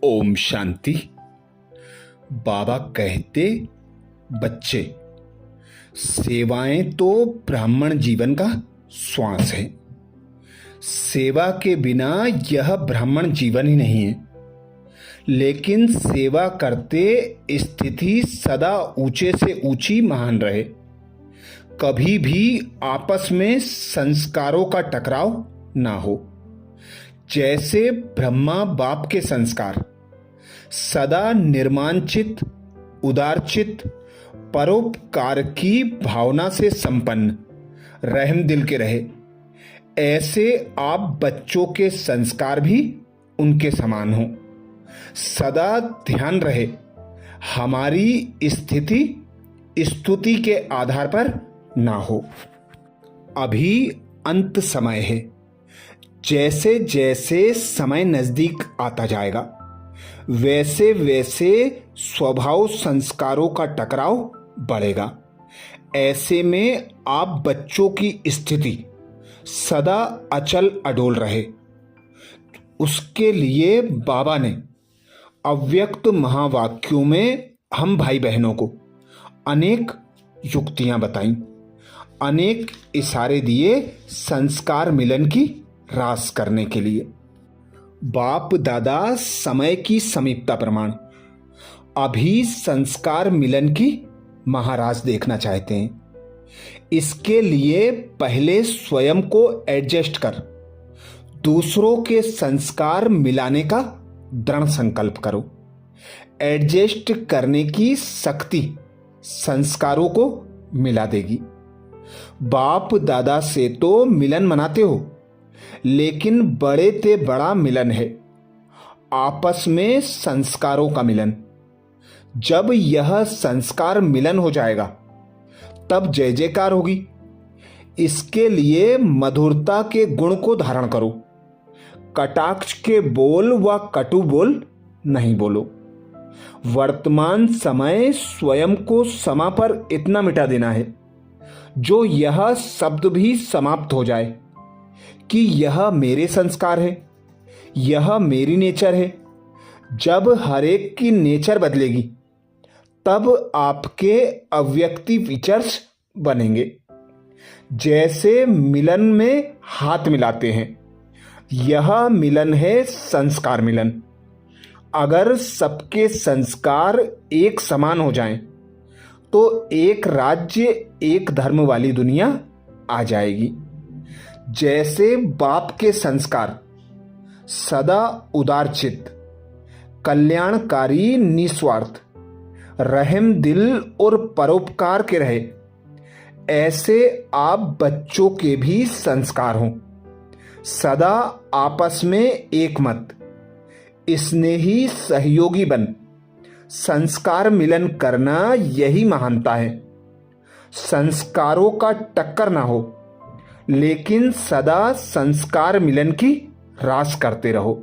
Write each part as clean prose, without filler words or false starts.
ओम शांति। बाबा कहते, बच्चे, सेवाएं तो ब्राह्मण जीवन का श्वास है। सेवा के बिना यह ब्राह्मण जीवन ही नहीं है। लेकिन सेवा करते स्थिति सदा ऊंचे से ऊंची महान रहे। कभी भी आपस में संस्कारों का टकराव ना हो। जैसे ब्रह्मा बाप के संस्कार सदा निर्माणचित, उदारचित, परोपकार की भावना से संपन्न, रहम दिल के रहे, ऐसे आप बच्चों के संस्कार भी उनके समान हो। सदा ध्यान रहे, हमारी स्थिति स्तुति के आधार पर ना हो। अभी अंत समय है। जैसे जैसे समय नजदीक आता जाएगा, वैसे वैसे स्वभाव संस्कारों का टकराव बढ़ेगा। ऐसे में आप बच्चों की स्थिति सदा अचल अडोल रहे। उसके लिए बाबा ने अव्यक्त महावाक्यों में हम भाई बहनों को अनेक युक्तियां बताई, अनेक इशारे दिए संस्कार मिलन की रास करने के लिए। बाप दादा समय की समीपता प्रमाण अभी संस्कार मिलन की महाराज देखना चाहते हैं। इसके लिए पहले स्वयं को एडजस्ट कर दूसरों के संस्कार मिलाने का दृढ़ संकल्प करो। एडजस्ट करने की शक्ति संस्कारों को मिला देगी। बाप दादा से तो मिलन मनाते हो, लेकिन बड़े ते बड़ा मिलन है आपस में संस्कारों का मिलन। जब यह संस्कार मिलन हो जाएगा तब जय जयकार होगी। इसके लिए मधुरता के गुण को धारण करो। कटाक्ष के बोल व कटु बोल नहीं बोलो। वर्तमान समय स्वयं को समा पर इतना मिटा देना है जो यह शब्द भी समाप्त हो जाए कि यह मेरे संस्कार है, यह मेरी नेचर है। जब हर एक की नेचर बदलेगी तब आपके अव्यक्ति फीचर्स बनेंगे। जैसे मिलन में हाथ मिलाते हैं, यह मिलन है संस्कार मिलन। अगर सबके संस्कार एक समान हो जाएं, तो एक राज्य एक धर्म वाली दुनिया आ जाएगी। जैसे बाप के संस्कार सदा उदारचित, कल्याणकारी, निस्वार्थ, रहम दिल और परोपकार के रहे, ऐसे आप बच्चों के भी संस्कार हों। सदा आपस में एक मत, स्नेही सहयोगी बन संस्कार मिलन करना, यही महानता है। संस्कारों का टक्कर ना हो, लेकिन सदा संस्कार मिलन की रास करते रहो।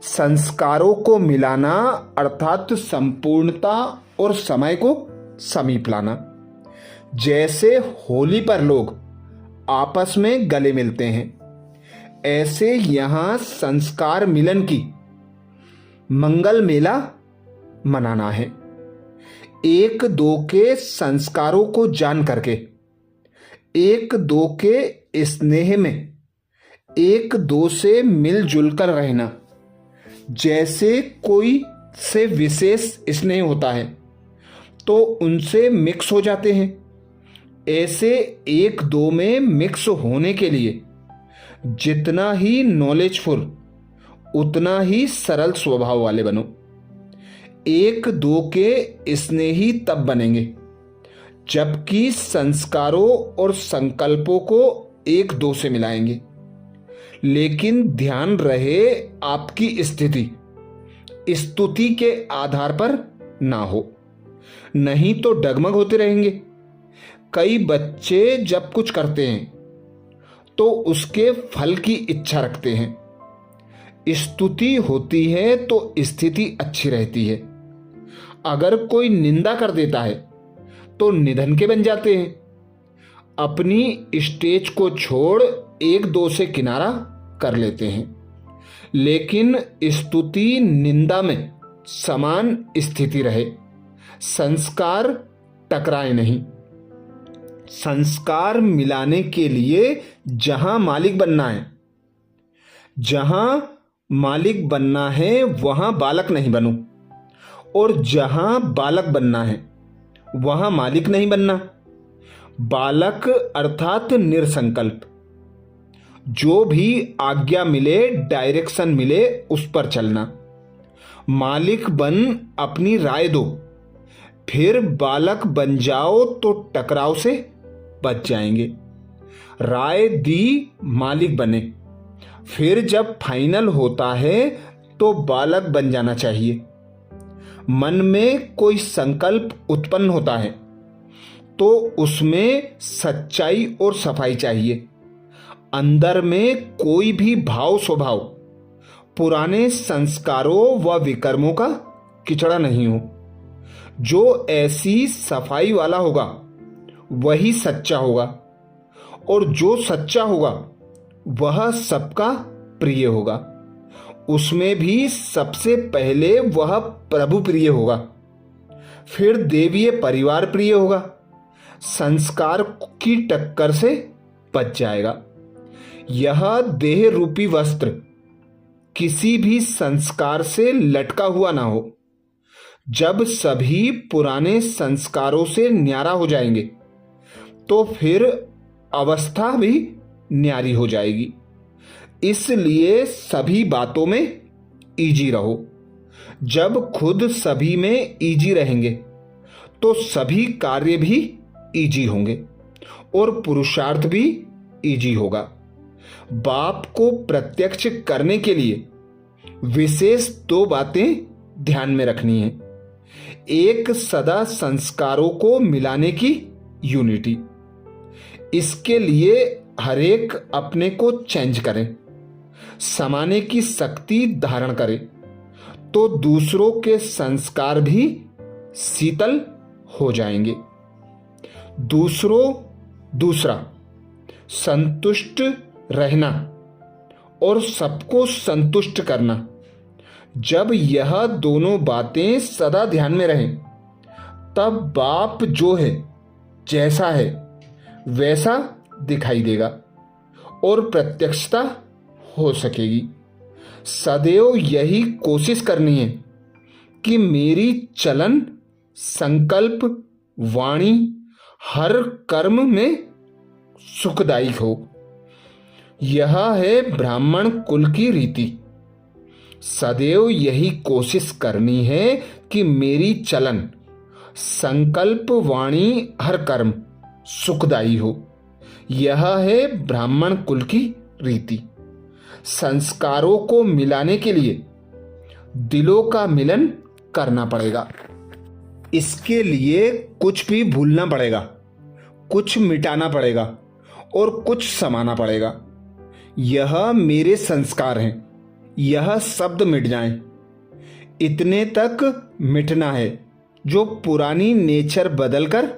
संस्कारों को मिलाना अर्थात संपूर्णता और समय को समीप लाना। जैसे होली पर लोग आपस में गले मिलते हैं, ऐसे यहां संस्कार मिलन की मंगल मेला मनाना है। एक दो के संस्कारों को जान करके, एक दो के स्नेह में एक दो से मिलजुल कर रहना। जैसे कोई से विशेष स्नेह होता है तो उनसे मिक्स हो जाते हैं, ऐसे एक दो में मिक्स होने के लिए जितना ही नॉलेजफुल उतना ही सरल स्वभाव वाले बनो। एक दो के स्नेही तब बनेंगे जबकि संस्कारों और संकल्पों को एक दो से मिलाएंगे। लेकिन ध्यान रहे, आपकी स्थिति स्तुति के आधार पर ना हो, नहीं तो डगमग होते रहेंगे। कई बच्चे जब कुछ करते हैं तो उसके फल की इच्छा रखते हैं। स्तुति होती है तो स्थिति अच्छी रहती है। अगर कोई निंदा कर देता है तो निधन के बन जाते हैं। अपनी स्टेज को छोड़ एक दो से किनारा कर लेते हैं। लेकिन स्तुति निंदा में समान स्थिति रहे। संस्कार टकराए नहीं। संस्कार मिलाने के लिए जहां मालिक बनना है, जहां मालिक बनना है वहां बालक नहीं बनो, और जहां बालक बनना है वहां मालिक नहीं बनना। बालक अर्थात निरसंकल्प, जो भी आज्ञा मिले, डायरेक्शन मिले, उस पर चलना। मालिक बन अपनी राय दो, फिर बालक बन जाओ तो टकराव से बच जाएंगे। राय दी, मालिक बने, फिर जब फाइनल होता है तो बालक बन जाना चाहिए। मन में कोई संकल्प उत्पन्न होता है तो उसमें सच्चाई और सफाई चाहिए। अंदर में कोई भी भाव स्वभाव, पुराने संस्कारों व विकर्मों का किचड़ा नहीं हो। जो ऐसी सफाई वाला होगा वही सच्चा होगा, और जो सच्चा होगा वह सबका प्रिय होगा। उसमें भी सबसे पहले वह प्रभु प्रिय होगा, फिर देवीय परिवार प्रिय होगा। संस्कार की टक्कर से बच जाएगा। यह देह रूपी वस्त्र किसी भी संस्कार से लटका हुआ ना हो। जब सभी पुराने संस्कारों से न्यारा हो जाएंगे तो फिर अवस्था भी न्यारी हो जाएगी। इसलिए सभी बातों में ईजी रहो। जब खुद सभी में ईजी रहेंगे तो सभी कार्य भी ईजी होंगे और पुरुषार्थ भी ईजी होगा। बाप को प्रत्यक्ष करने के लिए विशेष दो बातें ध्यान में रखनी है। एक, सदा संस्कारों को मिलाने की यूनिटी। इसके लिए हरेक अपने को चेंज करें, समाने की शक्ति धारण करें, तो दूसरों के संस्कार भी शीतल हो जाएंगे। दूसरा संतुष्ट रहना और सबको संतुष्ट करना। जब यह दोनों बातें सदा ध्यान में रहें, तब बाप जो है, जैसा है वैसा दिखाई देगा और प्रत्यक्षता हो सकेगी। सदैव यही कोशिश करनी है कि मेरी चलन, संकल्प, वाणी हर कर्म में सुखदायी हो। यह है ब्राह्मण कुल की रीति। सदैव यही कोशिश करनी है कि मेरी चलन, संकल्प, वाणी हर कर्म सुखदायी हो। यह है ब्राह्मण कुल की रीति। संस्कारों को मिलाने के लिए दिलों का मिलन करना पड़ेगा। इसके लिए कुछ भी भूलना पड़ेगा, कुछ मिटाना पड़ेगा और कुछ समाना पड़ेगा। यह मेरे संस्कार हैं, यह शब्द मिट जाएं। इतने तक मिटना है जो पुरानी नेचर बदलकर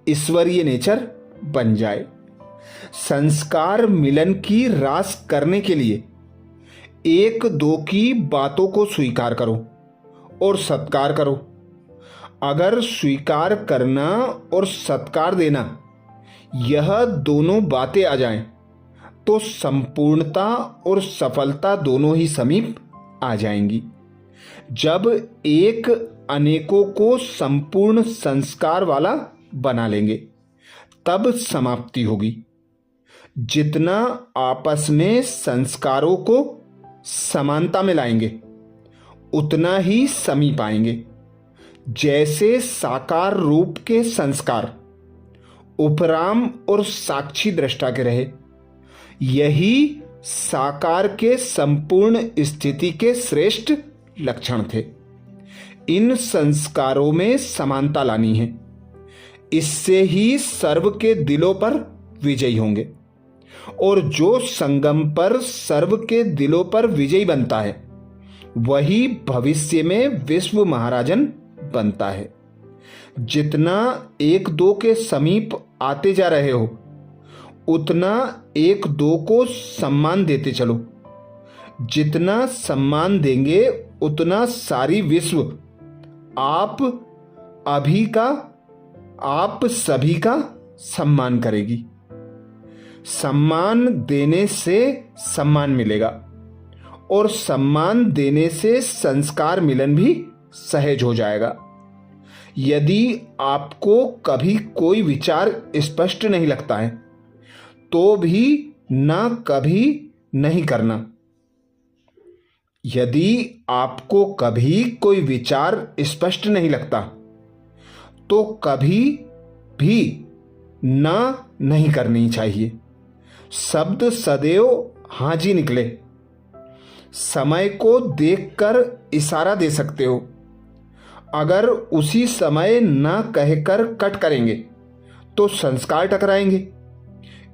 ईश्वरीय नेचर बन जाए। संस्कार मिलन की रास करने के लिए एक दो की बातों को स्वीकार करो और सत्कार करो। अगर स्वीकार करना और सत्कार देना यह दोनों बातें आ जाएं, तो संपूर्णता और सफलता दोनों ही समीप आ जाएंगी। जब एक अनेकों को संपूर्ण संस्कार वाला बना लेंगे, तब समाप्ति होगी। जितना आपस में संस्कारों को समानता में लाएंगे, उतना ही समीप आएंगे। जैसे साकार रूप के संस्कार उपराम और साक्षी दृष्टा के रहे, यही साकार के संपूर्ण स्थिति के श्रेष्ठ लक्षण थे। इन संस्कारों में समानता लानी है। इससे ही सर्व के दिलों पर विजयी होंगे, और जो संगम पर सर्व के दिलों पर विजयी बनता है वही भविष्य में विश्व महाराजन बनता है। जितना एक दो के समीप आते जा रहे हो, उतना एक दो को सम्मान देते चलो। जितना सम्मान देंगे उतना सारी विश्व आप सभी का सम्मान करेगी। सम्मान देने से सम्मान मिलेगा और सम्मान देने से संस्कार मिलन भी सहज हो जाएगा। यदि आपको कभी कोई विचार स्पष्ट नहीं लगता है तो भी ना कभी नहीं करना। यदि आपको कभी कोई विचार स्पष्ट नहीं लगता तो कभी भी ना नहीं करनी चाहिए। शब्द सदैव हाजी निकले। समय को देखकर इशारा दे सकते हो। अगर उसी समय ना कहकर कट करेंगे तो संस्कार टकराएंगे।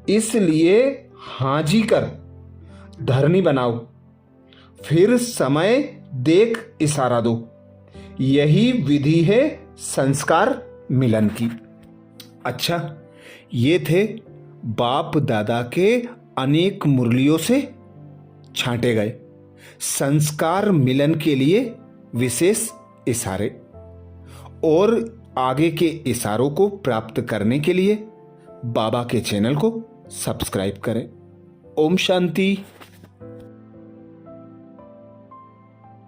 इसलिए हाजी कर धरनी बनाओ, फिर समय देख इशारा दो। यही विधि है संस्कार मिलन की। अच्छा, ये थे बाप दादा के अनेक मुरलियों से छांटे गए संस्कार मिलन के लिए विशेष इशारे। और आगे के इशारों को प्राप्त करने के लिए बाबा के चैनल को सब्सक्राइब करें। ओम शांति।